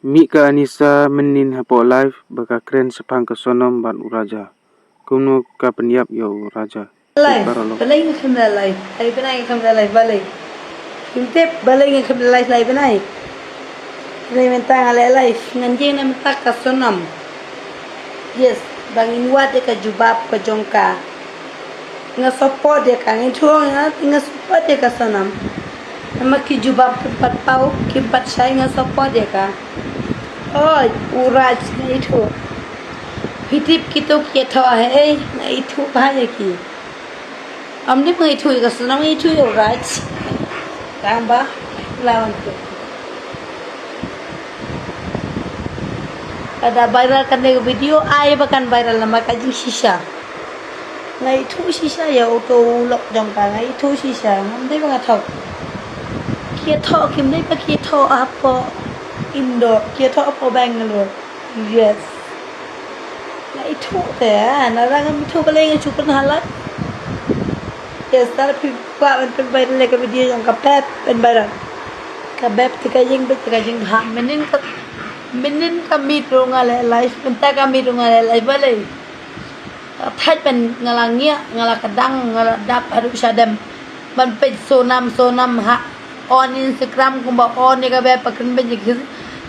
Mi ka Anisha menin hapoh live baka kren shaphang ka sonam ban uraja. Kumno ka penyap yo raja. Live, balay nga kamera live. Ay panay nga kamera live balay. Hintip balay nga kamera live live panay. Balay mentang alay live. Nganjing na mentak ka sonam. Yes, bangin wat ka jubab ka jongka. Nga support dia ka ngituang nga support dia ka sonam. Nama ki jubab keempat pau, keempat saya nga support dia ka. Oh, uraj na itu. Hitip kita kita hai na itu bahaya ki. Amni pang itu ka sonam itu uraj. Tamba lawan tu. Kada viral करने का वीडियो आए बकन viral nama kajing sisa. Ngai itu sisa ya auto lok jong ka ngai itu sisa. Namdai bang athau. Kia thọ kim dai pa kia thọ apa Indo, kia thọ apa Bangalore. Yes. Ngai itu te na rang itu balai ngai chupan halat. Yes, tar pi pa pen viral ka video jong ka pet pen viral. Ka beb tikajing ha menin kami tu ngalai live mentah kami tu ngalai live balai thay pen ngalangia ngala kadang ngala dap harus sadam ban peit sonam ha on Instagram kumba on ni ka be pakin ben jik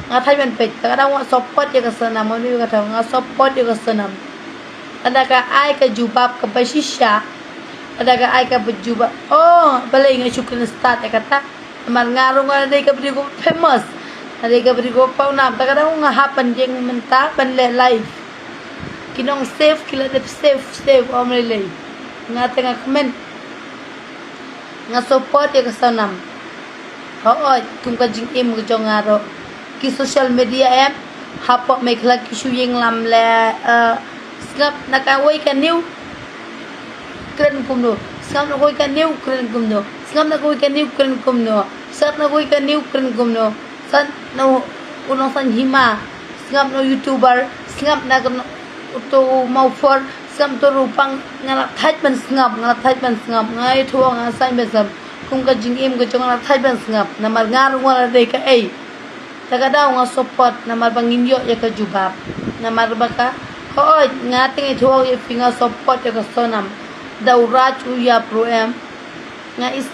ngathai ben peit kadang wa support je ka sonam ni ka thang nga support je ka sonam ada ka ai ka jubab ka basisha ada ka ai ka jubab oh balai ngai chukun start kata mar ngarung ada ka beri ko famous ada ka beri ko pau nam ta kadang nga hapan jeng menta ban le live kinong save kila de save om le nga tengah comment nga support ya ka sonam oi tum ka jing em ka jong aro ki social media em hapoh Maghalaya ki suyeng lam le snap nakawai ka new kren kumno snap nakawai ka new kren kumno snap nakawai ka new kren kumno sat nakawai ka new kren kumno san no unong san hima snap no youtuber snap na to mau for snap to rupang ngalak thaj ban snap ngai thuang nga sai besam kum ka jing em ka jong ngalak thaj ban snap namar ngar wala de ka ei taga daw nga support namar bangin yo ya ka jubab namar baka hoy ngati ngai thuang ya finga support ya ka sonam daw raj u ya pro em nga is